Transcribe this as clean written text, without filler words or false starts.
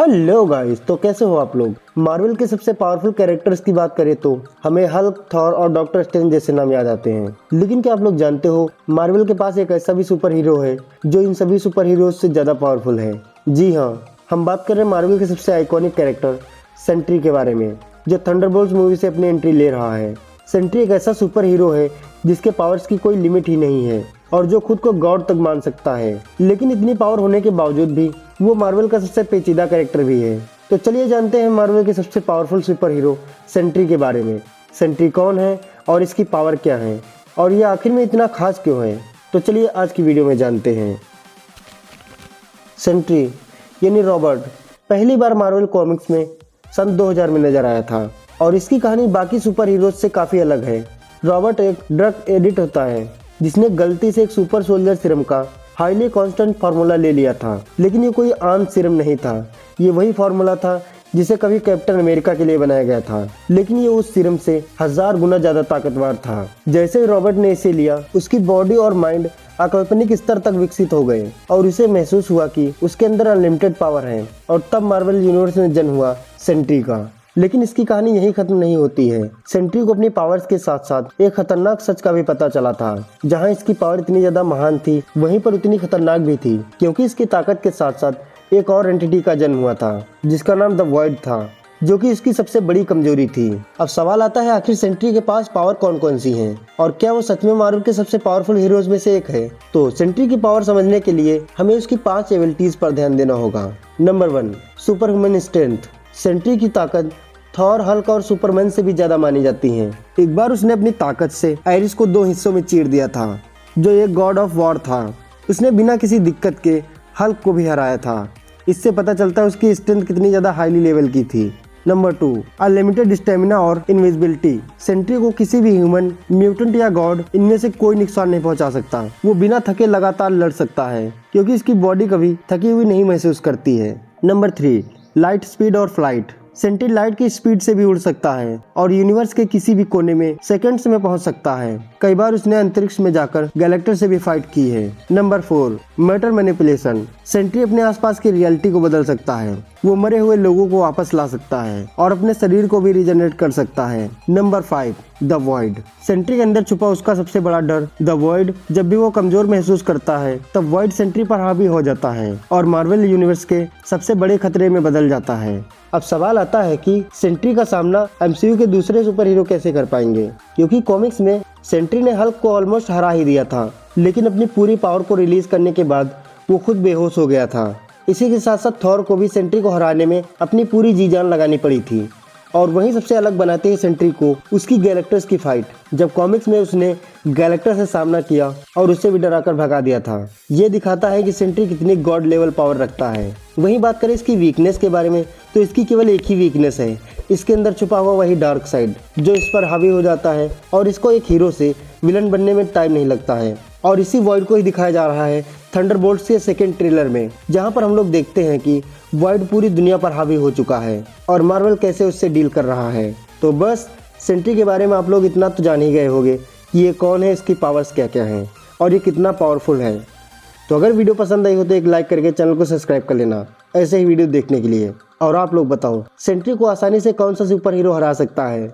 Hello guys, तो कैसे हो आप लोग। मार्वल के सबसे पावरफुल कैरेक्टर्स की बात करें तो हमें हल्क, थॉर और डॉक्टर स्ट्रेंज जैसे नाम याद आते हैं। लेकिन क्या आप लोग जानते हो, मार्वल के पास एक ऐसा भी सुपर हीरो है जो इन सभी सुपर हीरोज से ज़्यादा पावरफुल है। जी हाँ, हम बात कर रहे हैं मार्वल के सबसे आइकॉनिक कैरेक्टर सेंट्री के बारे में, जो थंडरबोल्ट्स मूवी से अपनी एंट्री ले रहा है। सेंट्री एक ऐसा सुपर हीरो है जिसके पावर्स की कोई लिमिट ही नहीं है और जो खुद को गॉड तक मान सकता है। लेकिन इतनी पावर होने के बावजूद भी वो मार्वल का सबसे पेचीदा कैरेक्टर भी है। तो चलिए जानते हैं मार्वल के सबसे पावरफुल सुपर हीरो सेंट्री के बारे में। सेंट्री कौन है और इसकी पावर क्या है और ये आखिर में इतना खास क्यों है, तो चलिए आज की वीडियो में जानते हैं। सेंट्री यानी रॉबर्ट पहली बार मार्वल कॉमिक्स में सन 2000 में नजर आया था और इसकी कहानी बाकी सुपर हीरोज से काफ़ी अलग है। रॉबर्ट एक ड्रग एडिक्ट होता है जिसने गलती से एक सुपर सोल्जर सीरम का हाईली कांस्टेंट फार्मूला ले लिया था। लेकिन ये कोई आम सीरम नहीं था, ये वही फार्मूला था जिसे कभी कैप्टन अमेरिका के लिए बनाया गया था। लेकिन ये उस सीरम से 1000 गुना ज़्यादा ताकतवर था। जैसे ही रॉबर्ट ने इसे लिया, उसकी बॉडी और माइंड अकाल्पनिक स्तर तक विकसित हो गए और उसे महसूस हुआ कि उसके अंदर अनलिमिटेड पावर है। और तब मार्वल यूनिवर्स में जन्म हुआ सेंट्री का। लेकिन इसकी कहानी यही खत्म नहीं होती है। सेंट्री को अपनी पावर्स के साथ साथ एक खतरनाक सच का भी पता चला था। जहां इसकी पावर इतनी ज्यादा महान थी, वहीं पर उतनी खतरनाक भी थी, क्योंकि इसकी ताकत के साथ साथ एक और एंटिटी का जन्म हुआ था जिसका नाम द वॉइड था, जो कि इसकी सबसे बड़ी कमजोरी थी। अब सवाल आता है, आखिर सेंट्री के पास पावर कौन कौन सी हैं और क्या वो सच में मार्वल के सबसे पावरफुल हीरोज में से एक है। तो सेंट्री की पावर समझने के लिए हमें उसकी 5 एबिलिटीज पर ध्यान देना होगा। Number 1, super human strength. Sentry की ताकत थॉर, हल्क और सुपरमैन से भी ज्यादा मानी जाती है। एक बार उसने अपनी ताकत से आयरिस को 2 हिस्सों में चीर दिया था, जो एक गॉड ऑफ वॉर था। उसने बिना किसी दिक्कत के हल्क को भी हराया था। इससे पता चलता है उसकी स्ट्रेंथ कितनी ज्यादा हाईली लेवल की थी। नंबर 2, अनलिमिटेड स्टेमिना और इनविजिबिलिटी। सेंट्री को किसी भी ह्यूमन, म्यूटेंट या गॉड इनमें से कोई नुकसान नहीं पहुंचा सकता। वो बिना थके लगातार लड़ सकता है, क्योंकि इसकी बॉडी कभी थकी हुई नहीं महसूस करती है। नंबर 3, लाइट स्पीड और फ्लाइट। सेंट्री लाइट की स्पीड से भी उड़ सकता है और यूनिवर्स के किसी भी कोने में सेकंड्स में पहुंच सकता है। कई बार उसने अंतरिक्ष में जाकर गैलेक्टर से भी फाइट की है। Number 4, matter manipulation. सेंट्री अपने आसपास की रियलिटी को बदल सकता है। वो मरे हुए लोगों को वापस ला सकता है और अपने शरीर को भी रिजनरेट कर सकता है। Number 5, the void. सेंट्री के अंदर छुपा उसका सबसे बड़ा डर द वॉइड। जब भी वो कमजोर महसूस करता है, तब वॉइड सेंट्री पर हावी हो जाता है और मार्वल यूनिवर्स के सबसे बड़े खतरे में बदल जाता है। अब सवाल आता है कि सेंट्री का सामना एमसीयू के दूसरे सुपर हीरो कैसे कर पाएंगे, क्योंकि कॉमिक्स में सेंट्री ने हल्क को ऑलमोस्ट हरा ही दिया था। लेकिन अपनी पूरी पावर को रिलीज करने के बाद वो खुद बेहोश हो गया था। इसी के साथ साथ थॉर को भी सेंट्री को हराने में अपनी पूरी जी जान लगानी पड़ी थी। और वहीं सबसे अलग बनाते हैं सेंट्री को उसकी गैलेक्टर्स की फाइट, जब कॉमिक्स में उसने गैलेक्टर से सामना किया और उससे भी डराकर भगा दिया था। ये दिखाता है कि सेंट्री कितनी गॉड लेवल पावर रखता है। वहीं बात करें इसकी वीकनेस के बारे में, तो इसकी केवल एक ही वीकनेस है, इसके अंदर छुपा हुआ वही डार्क साइड, जो इस पर हावी हो जाता है और इसको एक हीरो से विलन बनने में टाइम नहीं लगता है। और इसी वॉइड को ही दिखाया जा रहा है थंडरबोल्ट्स के सेकंड ट्रेलर में, जहां पर हम लोग देखते हैं कि वॉइड पूरी दुनिया पर हावी हो चुका है और मार्वल कैसे उससे डील कर रहा है। तो बस सेंट्री के बारे में आप लोग इतना तो जान ही गए होंगे कि ये कौन है, इसकी पावर्स क्या क्या हैं और ये कितना पावरफुल है। तो अगर वीडियो पसंद आई हो तो एक लाइक करके चैनल को सब्सक्राइब कर लेना ऐसे ही वीडियो देखने के लिए। और आप लोग बताओ, सेंट्री को आसानी से कौन सा सुपर हीरो हरा सकता है।